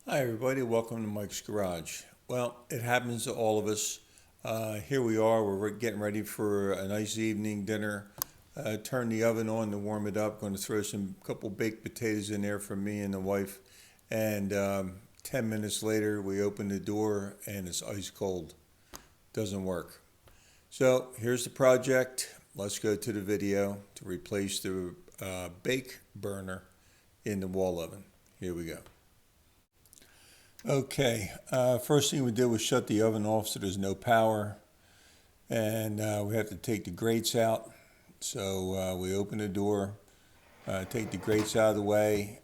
Hi everybody, welcome to Mike's Garage. Well, it happens to all of us. Here we are, we're getting ready for a nice evening dinner. Turn the oven on to warm it up. Going to throw some couple baked potatoes in there for me and the wife. And 10 minutes later, we open the door and it's ice cold. Doesn't work. So here's the project. Let's go to the video to replace the bake burner in the wall oven. Here we go. Okay, first thing we did was shut the oven off so there's no power, and we have to take the grates out. So we open the door, take the grates out of the way,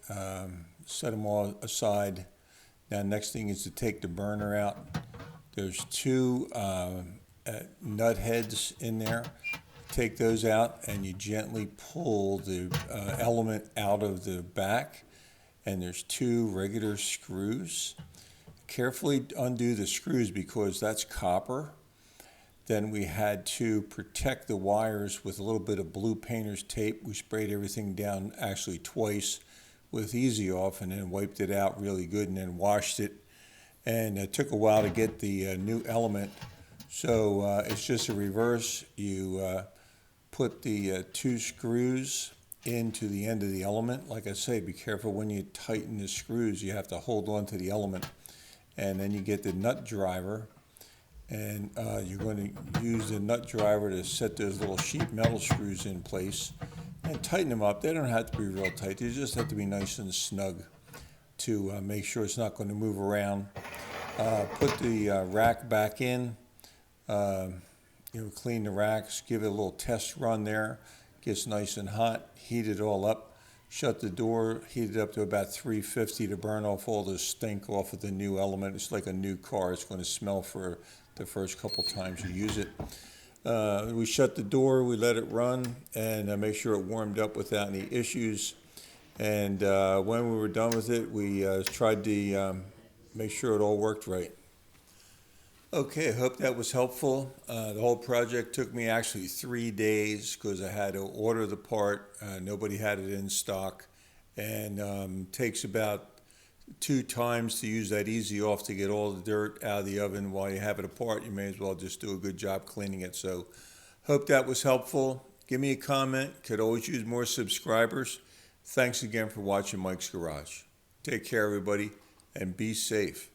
set them all aside. Now next thing is to take the burner out. There's two nut heads in there. Take those out and you gently pull the element out of the back. And there's two regular screws. Carefully undo the screws because that's copper. Then we had to protect the wires with a little bit of blue painter's tape. We sprayed everything down actually twice with Easy Off and then wiped it out really good and then washed it. And it took a while to get the new element. So it's just a reverse. You put the two screws into the end of the element. Like I say, be careful when you tighten the screws. You have to hold on to the element. And then you get the nut driver. And you're going to use the nut driver to set those little sheet metal screws in place and tighten them up. They don't have to be real tight. They just have to be nice and snug to make sure it's not going to move around. Put the rack back in. Clean the racks. Give it a little test run there. Gets nice and hot, heat it all up, shut the door, heat it up to about 350 to burn off all the stink off of the new element. It's like a new car. It's going to smell for the first couple times you use it. We shut the door, we let it run, and make sure it warmed up without any issues. And when we were done with it, we tried to make sure it all worked right. Okay, I hope that was helpful. The whole project took me actually 3 days because I had to order the part. Nobody had it in stock. And takes about 2 times to use that Easy Off to get all the dirt out of the oven. While you have it apart, you may as well just do a good job cleaning it. So hope that was helpful. Give me a comment. Could always use more subscribers. Thanks again for watching Mike's Garage. Take care, everybody, and be safe.